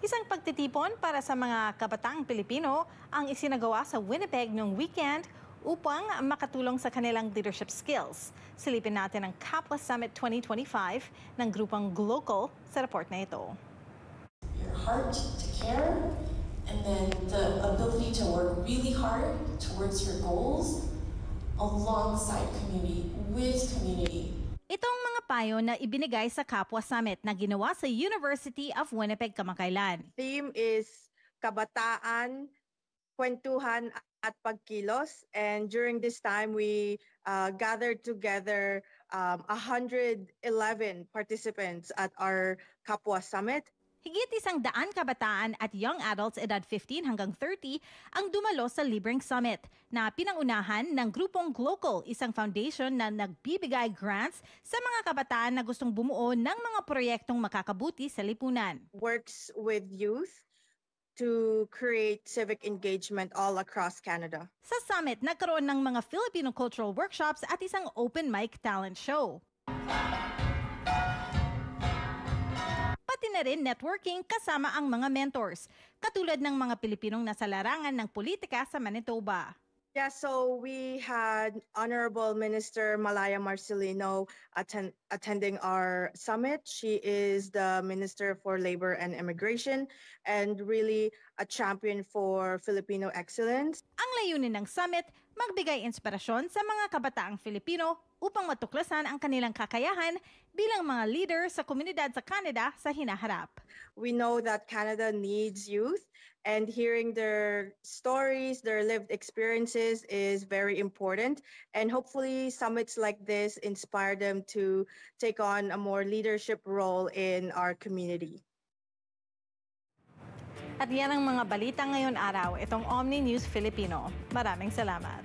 Isang pagtitipon para sa mga kabataang Pilipino ang isinagawa sa Winnipeg noong weekend upang makatulong sa kanilang leadership skills. Silipin natin ang Kapwa Summit 2025 ng grupong Glocal sa report na ito. Your heart to care, and then the ability to work really hard towards your goals alongside community, with community. Ito ang mga payo na ibinigay sa Kapwa Summit na ginawa sa University of Winnipeg kamakailan. Theme is kabataan, kwentuhan at pagkilos. And during this time, we gathered together 111 participants at our Kapwa Summit. Higit 100 kabataan at young adults edad 15 hanggang 30 ang dumalo sa Libreng Summit na pinangunahan ng grupong Glocal, isang foundation na nagbibigay grants sa mga kabataan na gustong bumuo ng mga proyektong makakabuti sa lipunan. Works with youth to create civic engagement all across Canada. Sa summit, nagkaroon ng mga Filipino cultural workshops at isang open mic talent show. Pati na rin networking kasama ang mga mentors, katulad ng mga Pilipinong nasa larangan ng politika sa Manitoba. Yeah, so we had Honorable Minister Malaya Marcelino attending our summit. She is the Minister for Labor and Immigration and really a champion for Filipino excellence. Ang layunin ng summit, magbigay inspirasyon sa mga kabataang Filipino upang matuklasan ang kanilang kakayahan bilang mga leader sa komunidad sa Canada sa hinaharap. We know that Canada needs youth, and hearing their stories, their lived experiences is very important. And hopefully summits like this inspire them to take on a more leadership role in our community. At yan ang mga balita ngayon araw. Itong Omni News Filipino. Maraming salamat.